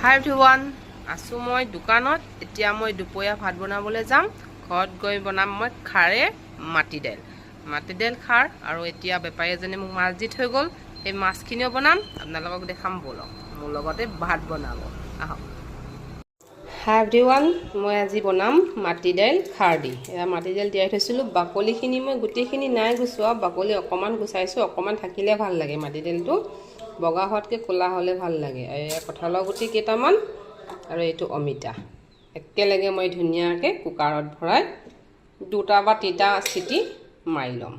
হাই everyone, আছোঁ মই দোকানত। এতিয়া মই দুপৰীয়া ভাত বনাবলৈ যাম। ঘৰত গৈ বনাম মই খাৰে মাটি দাইল খাৰ। আৰু এতিয়া বেপাৰী এজনে মোক মাছ দি থৈ গ'ল, সেই মাছখিনিও বনাম, আপোনালোকক দেখাম ব'লক। মোৰ লগতে ভাত বনাব আহক। হাই এভৰিৱান, মই আজি বনাম মাটি দাইল খাৰ দি। এয়া মাটি দাইল তিয়াই থৈছিলোঁ, বাকলিখিনি মই গোটেইখিনি নাই গুচোৱা, বাকলি অকণমান গুচাইছোঁ। অকণমান থাকিলে ভাল লাগে মাটি দাইলটো, বগা হোৱাতকৈ ক'লা হ'লে ভাল লাগে। এয়া কঁঠালৰ গুটি কেইটামান আৰু এইটো অমিতা একেলগে মই ধুনীয়াকৈ কুকাৰত ভৰাই 2টা বা 3টা চিটি মাৰি ল'ম।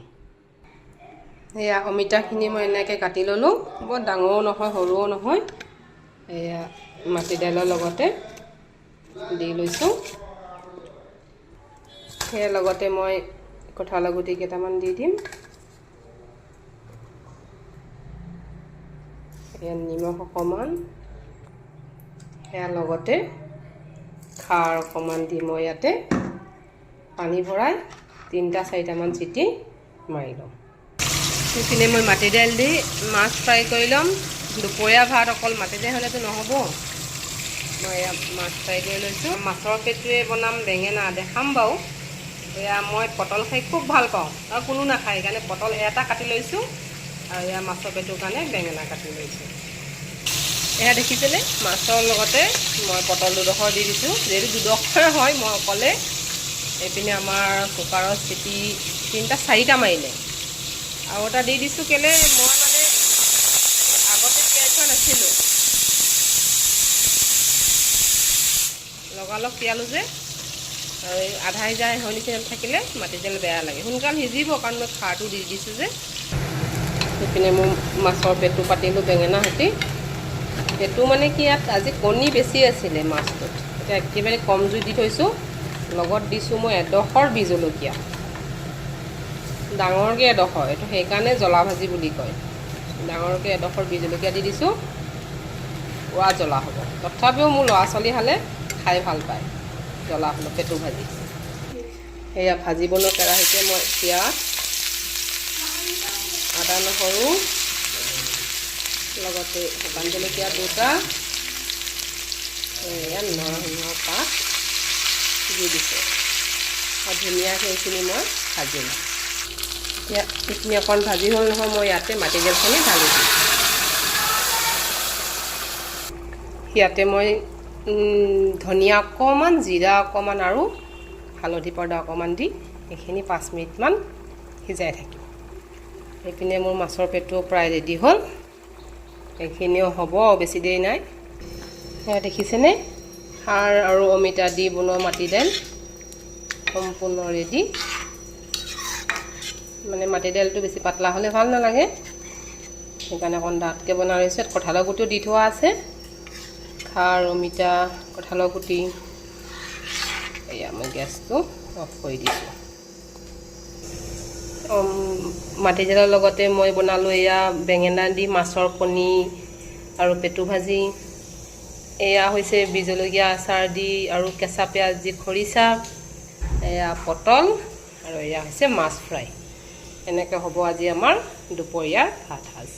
এয়া অমিতাখিনি মই এনেকৈ কাটি ল'লোঁ, বৰ ডাঙৰো নহয় সৰুও নহয়। এয়া মাটি দাইলৰ লগতে দি লৈছোঁ। সেয়া লগতে মই কঁঠালৰ গুটি কেইটামান দি দিম। এয়া নিমখ অকণমান, সেয়া লগতে খাৰ অকণমান দি মই ইয়াতে পানী ভৰাই 3-4টামান চিটি মাৰি ল'ম। সেইখিনি মই মাটি দাইল দি মাছ ফ্ৰাই কৰি ল'ম। দুপৰীয়া ভাত অকল মাটি দাইল হ'লেতো নহ'ব, মই এয়া মাছ ফ্ৰাই কৰি লৈছোঁ। মাছৰ পেটোৱে বনাম, বেঙেনা দেখাম বাৰু। এয়া মই পটল খাই খুব ভাল পাওঁ আৰু কোনো নাখায়, সেইকাৰণে পটল এটা কাটি লৈছোঁ। আৰু এয়া মাছৰ পেটোৰ কাৰণে বেঙেনা কাটি লৈছোঁ। এয়া দেখিছেনে, মাছৰ লগতে মই পটল 2ডোখৰ দি দিছোঁ। যিহেতু 2ডোখৰ হয়, মই অকলে। এইপিনে আমাৰ কুকাৰৰ চিটি 3-4টা মাৰিলে। আৰু এটা দি দিছোঁ, কেলৈ মই মানে আগতে তিয়াই থোৱা নাছিলোঁ, লগালগ তিয়ালোঁ যে। আৰু এই আধা সিজা হৈ নিচিনা থাকিলে মাটি দাইল বেয়া লাগে, সোনকাল সিজিব কাৰণ মই খাৰটো দি দিছোঁ যে। সেইপিনে মোৰ মাছৰ পেটু পাতিলোঁ বেঙেনা সৈতে। পেটু মানে কি, ইয়াত আজি কণী বেছি আছিলে মাছটোত, এতিয়া একেবাৰে কম জুই দি থৈছোঁ। লগত দিছোঁ মই এডোখৰ বি জলকীয়া, ডাঙৰকৈ এডোখৰ, এইটো সেইকাৰণে জ্বলা ভাজি বুলি কয়। ডাঙৰকৈ এডোখৰ বি জলকীয়া দি দিছোঁ, পুৰা জ্বলা হ'ব। তথাপিও মোৰ ল'ৰা ছোৱালী হালে খাই ভাল পায় জ্বলা হ'লে পেটু ভাজি। সেয়া ভাজিবলৈ কেৰাহীতে মই পিঁয়াজ, আদা নহৰু, লগতে শুকান জলকীয়া 2টা, এয়া নৰসিংহৰ পাত দি দিছোঁ আৰু ধুনীয়াকৈ এইখিনি মই ভাজিম। এতিয়া এইখিনি অকণ ভাজি হ'ল নহয়, মই ইয়াতে মাটি দাইলখিনি ঢালি দিম। ইয়াতে মই ধনিয়া অকণমান, জিৰা অকণমান আৰু হালধি পাউডাৰ অকণমান দি এইখিনি 5 মিনিটমান সিজাই থাকিম। এইপিনে মোৰ মাছৰ পেটু প্ৰায় ৰেডি হ'ল, এইখিনিও হ'ব, বেছি দেৰি নাই। সেয়া দেখিছেনে, খাৰ আৰু অমিতা দি বনোৱা মাটি দাইল সম্পূৰ্ণ ৰেডি। মানে মাটি দাইলটো বেছি পাতলা হ'লে ভাল নালাগে, সেইকাৰণে অকণ ডাঠকৈ বনাই লৈছোঁ। কঁঠালৰ গুটিও দি থোৱা আছে, খাৰ অমিতা কঁঠালৰ গুটি। এয়া মই গেছটো অফ কৰি দিছোঁ। মাটি দাইলৰ লগতে মই বনালোঁ এয়া বেঙেনা দি মাছৰ কণী আৰু পেটু ভাজি। এয়া হৈছে বি জলকীয়া আচাৰ দি আৰু কেঁচা পিঁয়াজ দি খৰিচা। এয়া পটল আৰু এয়া হৈছে মাছ ফ্ৰাই। এনেকৈ হ'ব আজি আমাৰ দুপৰীয়াৰ ভাত সাজ।